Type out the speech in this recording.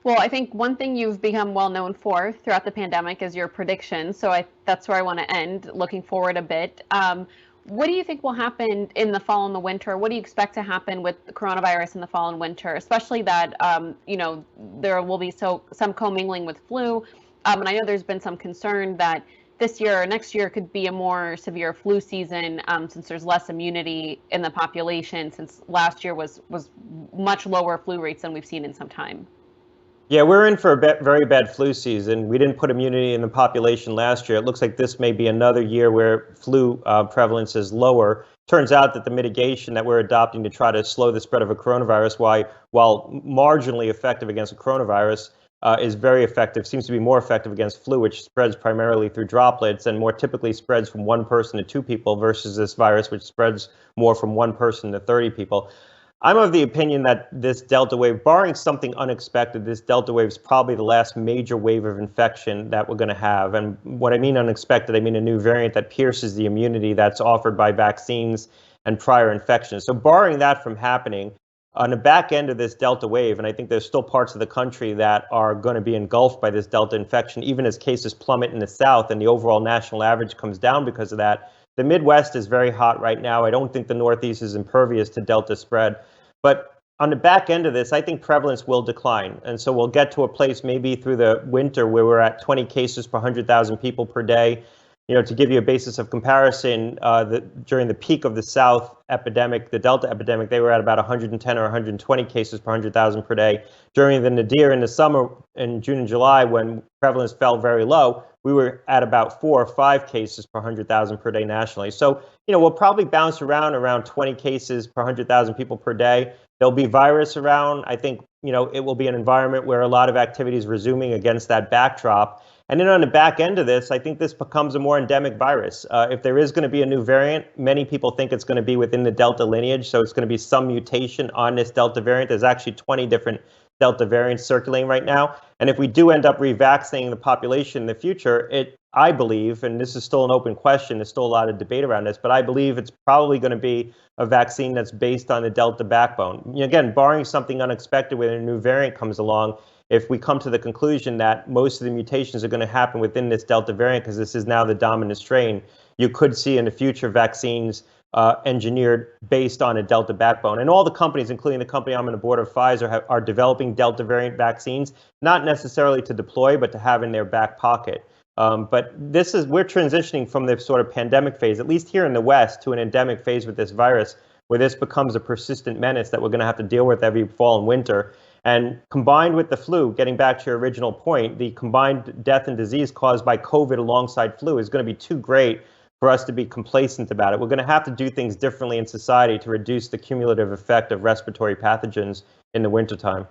Well, I think one thing you've become well known for throughout the pandemic is your predictions. So that's where I want to end, looking forward a bit. What do you think will happen in the fall and the winter? What do you expect to happen with the coronavirus in the fall and winter, especially that, there will be some commingling with flu. And I know there's been some concern that this year or next year could be a more severe flu season, since there's less immunity in the population, since last year was much lower flu rates than we've seen in some time. Yeah, we're in for a very bad flu season. We didn't put immunity in the population last year. It looks like this may be another year where flu prevalence is lower. Turns out that the mitigation that we're adopting to try to slow the spread of a coronavirus, while marginally effective against a coronavirus, is very effective, seems to be more effective against flu, which spreads primarily through droplets and more typically spreads from one person to two people versus this virus, which spreads more from one person to 30 people. I'm of the opinion that this Delta wave, barring something unexpected, this Delta wave is probably the last major wave of infection that we're going to have. And what I mean unexpected, I mean a new variant that pierces the immunity that's offered by vaccines and prior infections. So barring that from happening, on the back end of this Delta wave, and I think there's still parts of the country that are going to be engulfed by this Delta infection, even as cases plummet in the South and the overall national average comes down because of that. The Midwest is very hot right now. I don't think the Northeast is impervious to Delta spread. But on the back end of this, I think prevalence will decline. And so we'll get to a place maybe through the winter where we're at 20 cases per 100,000 people per day. You know, to give you a basis of comparison, during the peak of the South epidemic, the Delta epidemic, they were at about 110 or 120 cases per 100,000 per day. During the nadir in the summer, in June and July, when prevalence fell very low, we were at about 4 or 5 cases per 100,000 per day nationally. So, you know, we'll probably bounce around 20 cases per 100,000 people per day. There'll be virus around. I think, you know, it will be an environment where a lot of activity is resuming against that backdrop. And then on the back end of this, I think this becomes a more endemic virus. If there is going to be a new variant, many people think it's going to be within the Delta lineage. So it's going to be some mutation on this Delta variant. There's actually 20 different Delta variants circulating right now. And if we do end up re-vaccinating the population in the future, I believe, and this is still an open question, there's still a lot of debate around this, but I believe it's probably going to be a vaccine that's based on the Delta backbone. You know, again, barring something unexpected when a new variant comes along, if we come to the conclusion that most of the mutations are going to happen within this Delta variant, because this is now the dominant strain, you could see in the future vaccines engineered based on a Delta backbone. And all the companies, including the company I'm on the board of, Pfizer, are developing Delta variant vaccines, not necessarily to deploy, but to have in their back pocket. But we're transitioning from the sort of pandemic phase, at least here in the West, to an endemic phase with this virus, where this becomes a persistent menace that we're going to have to deal with every fall and winter. And combined with the flu, getting back to your original point, the combined death and disease caused by COVID alongside flu is going to be too great for us to be complacent about it. We're going to have to do things differently in society to reduce the cumulative effect of respiratory pathogens in the wintertime.